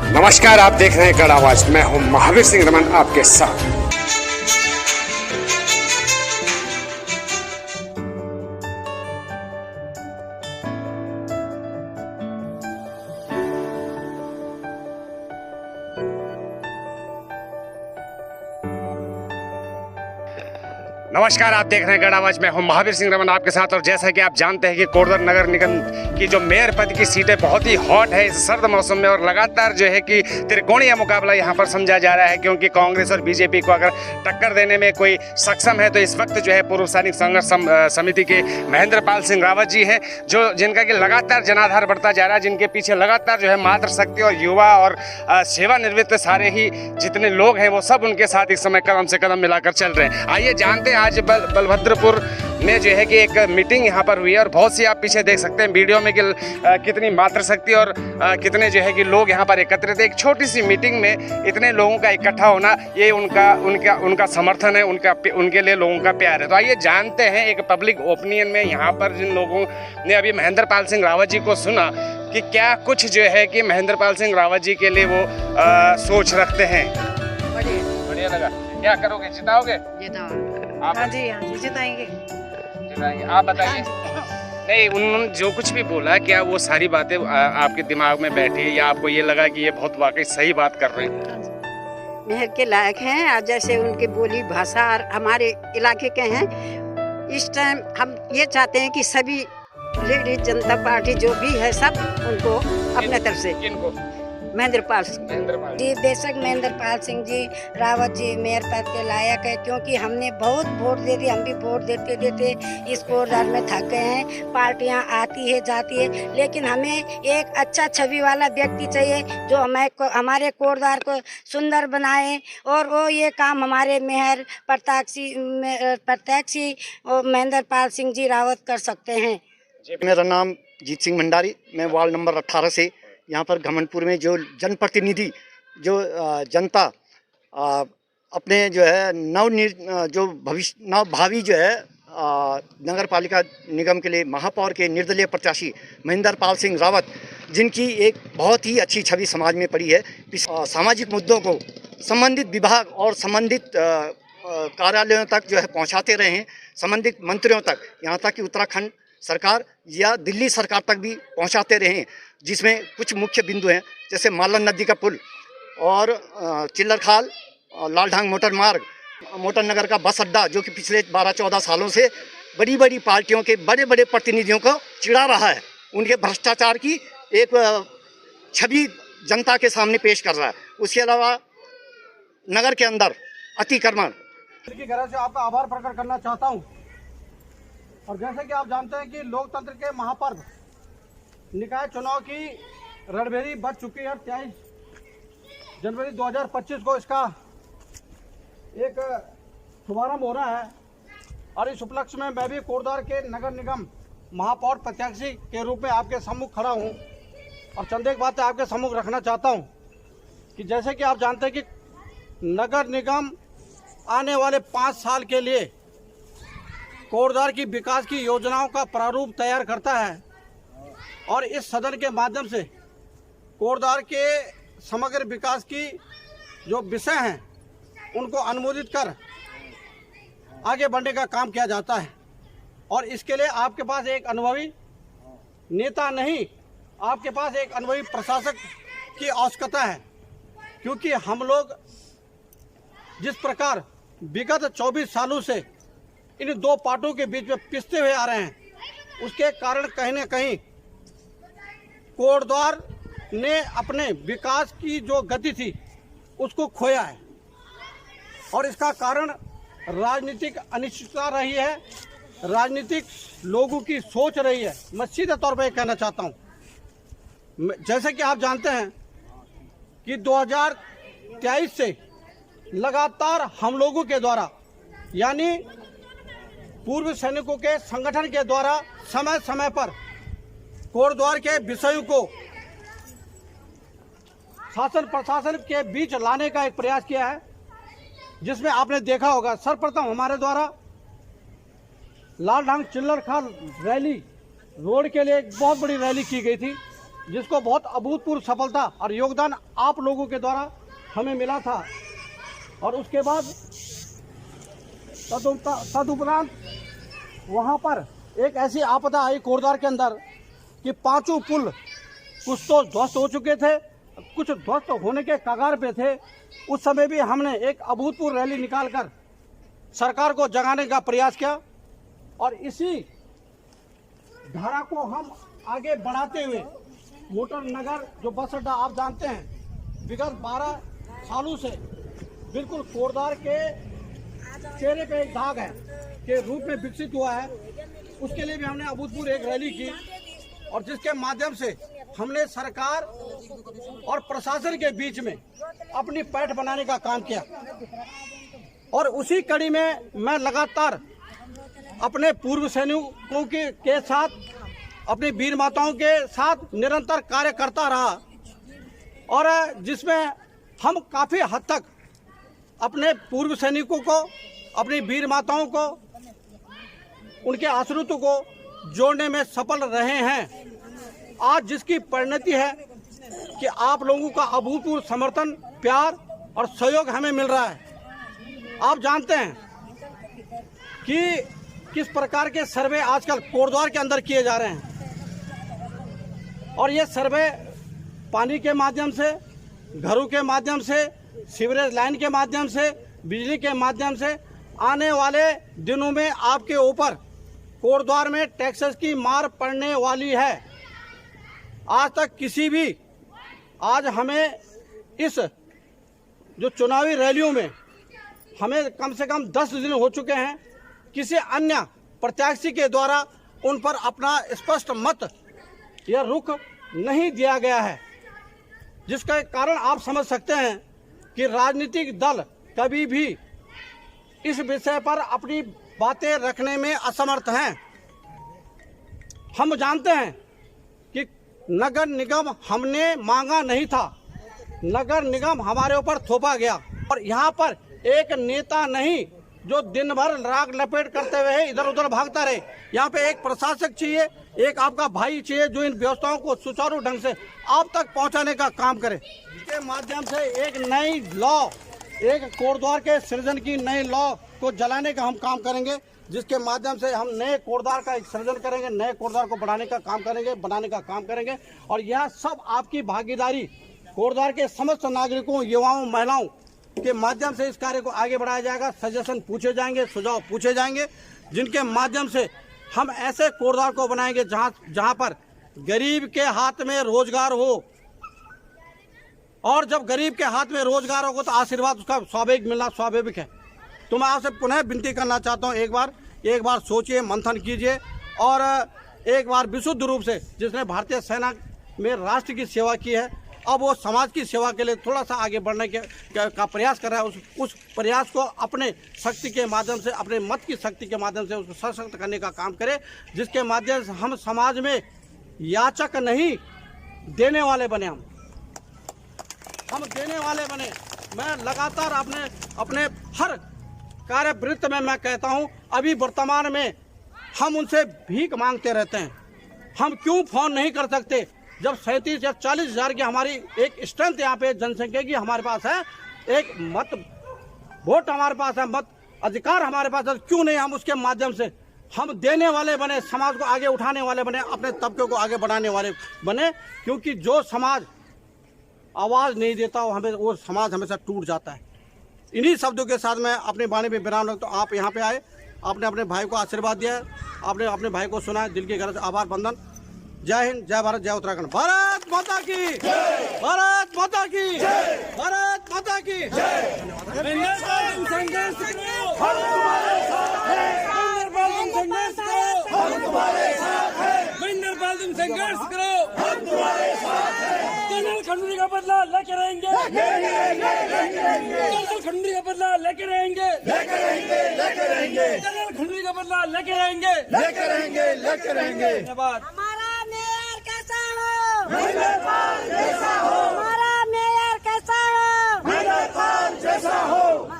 नमस्कार, आप देख रहे हैं कड़ा आवाज। मैं हूं महावीर सिंह रमन आपके साथ। नमस्कार, आप देख रहे हैं गढ़ आवाज। मैं हूं महावीर सिंह रमन आपके साथ। और जैसा कि आप जानते हैं कि कोडर नगर निगम की जो मेयर पद की सीटें बहुत ही हॉट है इस सर्द मौसम में, और लगातार जो है कि त्रिकोणीय मुकाबला यहां पर समझा जा रहा है, क्योंकि कांग्रेस और बीजेपी को अगर टक्कर देने में कोई सक्षम है तो इस वक्त जो है पूर्व सैनिक संघर्ष समिति के महेंद्र पाल सिंह रावत जी हैं, जिनका कि लगातार जनाधार बढ़ता जा रहा है, जिनके पीछे लगातार जो है मातृशक्ति और युवा और सेवानिवृत्त सारे ही जितने लोग हैं वो सब उनके साथ इस समय कदम से कदम मिलाकर चल रहे हैं। आइए जानते हैं आज बलभद्रपुर में जो है कि एक मीटिंग यहाँ पर हुई है, और बहुत सी आप पीछे देख सकते हैं वीडियो में कि कितनी मातृशक्ति और कितने जो है कि लोग यहाँ पर एकत्रित है। एक छोटी सी मीटिंग में इतने लोगों का इकट्ठा होना, ये उनका समर्थन है, उनके लिए लोगों का प्यार है। तो आइए जानते हैं एक पब्लिक ओपिनियन में यहाँ पर जिन लोगों ने अभी महेंद्र पाल सिंह रावत जी को सुना कि क्या कुछ जो है कि महेंद्र पाल सिंह रावत जी के लिए वो सोच रखते हैं। बढ़िया लगा। क्या करोगे, जिताओगे? हाँ जी जिताएंगे। आप बताइए। नहीं, उन्होंने जो कुछ भी बोला, क्या वो सारी बातें आपके दिमाग में बैठी या आपको ये लगा कि ये बहुत वाकई सही बात कर रहे हैं? मेहर के लायक हैं, और जैसे उनकी बोली भाषा और हमारे इलाके के हैं। इस टाइम हम ये चाहते हैं कि सभी लेडीज जनता पार्टी जो भी है सब उनको अपने तरफ से। किनको? महेंद्र पाल सिंह जी, बेशक महेंद्र पाल सिंह जी रावत जी मेयर पद के लायक है, क्योंकि हमने बहुत वोट दे दिए। हम भी वोट देते देते इस कोरदार में थक गए हैं। पार्टियां आती है जाती है, लेकिन हमें एक अच्छा छवि वाला व्यक्ति चाहिए जो हमारे कोरदार को सुंदर बनाए, और वो ये काम हमारे मेयर प्रत्याशी और महेंद्र पाल सिंह जी रावत कर सकते हैं। मेरा नाम जीत सिंह भंडारी, मैं वार्ड नंबर 18 से यहाँ पर घमंडपुर में जो जनप्रतिनिधि जो जनता अपने जो है भावी जो है नगर पालिका निगम के लिए महापौर के निर्दलीय प्रत्याशी महेंद्र पाल सिंह रावत, जिनकी एक बहुत ही अच्छी छवि समाज में पड़ी है। सामाजिक मुद्दों को संबंधित विभाग और संबंधित कार्यालयों तक जो है पहुँचाते रहे हैं, संबंधित मंत्रियों तक, यहाँ तक कि उत्तराखंड सरकार या दिल्ली सरकार तक भी पहुंचाते रहे, जिसमें कुछ मुख्य बिंदु हैं जैसे मालन नदी का पुल और चिल्लरखाल लालढांग मोटर मार्ग, मोटर नगर का बस अड्डा, जो कि पिछले 12-14 सालों से बड़ी बड़ी पार्टियों के बड़े बड़े प्रतिनिधियों को चिढ़ा रहा है। उनके भ्रष्टाचार की एक छवि जनता के सामने पेश कर रहा है। उसके अलावा नगर के अंदर अतिक्रमण की तरह से आपका आभार प्रकट करना चाहता हूँ। और जैसे कि आप जानते हैं कि लोकतंत्र के महापर्व निकाय चुनाव की रणभेरी बच चुकी है। 23 जनवरी 2025 को इसका एक शुभारंभ हो रहा है, और इस उपलक्ष्य में मैं भी कोरदार के नगर निगम महापौर प्रत्याशी के रूप में आपके सम्मुख खड़ा हूं, और चंद एक बातें आपके सम्मुख रखना चाहता हूं कि जैसे कि आप जानते हैं कि नगर निगम आने वाले 5 साल के लिए कोरदार की विकास की योजनाओं का प्रारूप तैयार करता है, और इस सदन के माध्यम से कोरदार के समग्र विकास की जो विषय हैं उनको अनुमोदित कर आगे बढ़ने का काम किया जाता है। और इसके लिए आपके पास एक अनुभवी नेता नहीं, आपके पास एक अनुभवी प्रशासक की आवश्यकता है, क्योंकि हम लोग जिस प्रकार विगत 24 सालों से इन दो पार्टियों के बीच में पिसते हुए आ रहे हैं, उसके कारण कहीं न कहीं कोटद्वार ने अपने विकास की जो गति थी उसको खोया है, और इसका कारण राजनीतिक अनिश्चितता रही है, राजनीतिक लोगों की सोच रही है। मैं सीधे तौर पर कहना चाहता हूँ, जैसे कि आप जानते हैं कि 2023 से लगातार हम लोगों के द्वारा, यानी पूर्व सैनिकों के संगठन के द्वारा समय समय पर कोटद्वार के विषयों को शासन प्रशासन के बीच लाने का एक प्रयास किया है, जिसमें आपने देखा होगा सर्वप्रथम हमारे द्वारा लालढांग चिल्लरखाल रैली रोड के लिए एक बहुत बड़ी रैली की गई थी, जिसको बहुत अभूतपूर्व सफलता और योगदान आप लोगों के द्वारा हमें मिला था। और उसके बाद तदुपरांत वहाँ पर एक ऐसी आपदा आई कोटद्वार के अंदर कि पांचों पुल कुछ तो ध्वस्त हो चुके थे, कुछ ध्वस्त होने के कगार पे थे। उस समय भी हमने एक अभूतपूर्व रैली निकालकर सरकार को जगाने का प्रयास किया और इसी धारा को हम आगे बढ़ाते हुए मोटर नगर जो बस अड्डा आप जानते हैं विगत 12 सालों से बिल्कुल कोटद्वार के चेहरे पे एक दाग है के रूप में विकसित हुआ है, उसके लिए भी हमने अभूतपूर्व एक रैली की और जिसके माध्यम से हमने सरकार और प्रशासन के बीच में अपनी पैठ बनाने का काम किया। और उसी कड़ी में मैं लगातार अपने पूर्व सैनिकों के साथ, अपनी वीर माताओं के साथ निरंतर कार्य करता रहा और जिसमें हम काफ़ी हद तक अपने पूर्व सैनिकों को, अपनी वीर माताओं को, उनके आश्रितों को जोड़ने में सफल रहे हैं। आज जिसकी परिणति है कि आप लोगों का अभूतपूर्व समर्थन, प्यार और सहयोग हमें मिल रहा है। आप जानते हैं कि किस प्रकार के सर्वे आजकल कोटद्वार के अंदर किए जा रहे हैं और ये सर्वे पानी के माध्यम से, घरों के माध्यम से, सीवरेज लाइन के माध्यम से, बिजली के माध्यम से आने वाले दिनों में आपके ऊपर कोटद्वार में टैक्सेस की मार पड़ने वाली है। आज तक किसी भी, आज हमें इस जो चुनावी रैलियों में हमें कम से कम 10 दिन हो चुके हैं, किसी अन्य प्रत्याशी के द्वारा उन पर अपना स्पष्ट मत या रुख नहीं दिया गया है, जिसका कारण आप समझ सकते हैं कि राजनीतिक दल कभी भी इस विषय पर अपनी बातें रखने में असमर्थ हैं। हम जानते हैं कि नगर निगम हमने मांगा नहीं था, नगर निगम हमारे ऊपर थोपा गया और यहाँ पर एक नेता नहीं जो दिन भर राग लपेट करते हुए इधर उधर भागता रहे। यहाँ पे एक प्रशासक चाहिए, एक आपका भाई चाहिए जो इन व्यवस्थाओं को सुचारू ढंग से आप तक पहुँचाने का काम करे। इसके माध्यम से एक नई लॉ, एक कोटद्वार के सृजन की नई लॉ को जलाने का हम काम करेंगे, जिसके माध्यम से हम नए कोटद्वार का एक सृजन करेंगे, नए कोटद्वार को बढ़ाने का काम करेंगे, बनाने का काम करेंगे। और यह सब आपकी भागीदारी, कोटद्वार के समस्त नागरिकों, युवाओं, महिलाओं के माध्यम से इस कार्य को आगे बढ़ाया जाएगा। सजेशन पूछे जाएंगे, सुझाव पूछे जाएंगे, जिनके माध्यम से हम ऐसे कोटद्वार को बनाएंगे जहां पर गरीब के हाथ में रोजगार हो। और जब गरीब के हाथ में रोजगार होगा तो आशीर्वाद उसका स्वाभाविक मिलना स्वाभाविक है। तो मैं आपसे पुनः विनती करना चाहता हूँ, एक बार सोचिए, मंथन कीजिए और एक बार विशुद्ध रूप से, जिसने भारतीय सेना में राष्ट्र की सेवा की है, अब वो समाज की सेवा के लिए थोड़ा सा आगे बढ़ने का प्रयास कर रहा है। उस प्रयास को अपने शक्ति के माध्यम से, अपने मत की शक्ति के माध्यम से उसको सशक्त करने का काम करे, जिसके माध्यम से हम समाज में याचक नहीं, देने वाले बने। हम देने वाले बने। मैं लगातार अपने हर कार्यवृत्त में मैं कहता हूं, अभी वर्तमान में हम उनसे भीख मांगते रहते हैं। हम क्यों फोन नहीं कर सकते जब 37 या 40 हज़ार की हमारी एक स्ट्रेंथ यहाँ पे जनसंख्या की हमारे पास है, एक मत वोट हमारे पास है, मत अधिकार हमारे पास है, क्यों नहीं हम उसके माध्यम से हम देने वाले बने, समाज को आगे उठाने वाले बने, अपने तबके को आगे बढ़ाने वाले बने। क्योंकि जो समाज आवाज़ नहीं देता वो समाज हमेशा टूट जाता है। इन्हीं शब्दों के साथ मैं अपनी वाणी में विराम रखता हूँ। आप यहाँ पे आए, आपने अपने भाई को आशीर्वाद दिया है, आपने अपने भाई को सुना है, दिल की गहराई से आभार बंदन। जय हिंद, जय भारत, जय उत्तराखंड। भारत माता की, भारत माता की, भारत माता की। संघर्ष करो, जनरल खंडूरी का बदला लेके रहेंगे, जनरल खंडूरी का बदला लेके रहेंगे, जनरल खंडूरी का बदला लेके रहेंगे। धन्यवाद। हमारा मेयर कैसा हो? हमारा मेयर कैसा हो?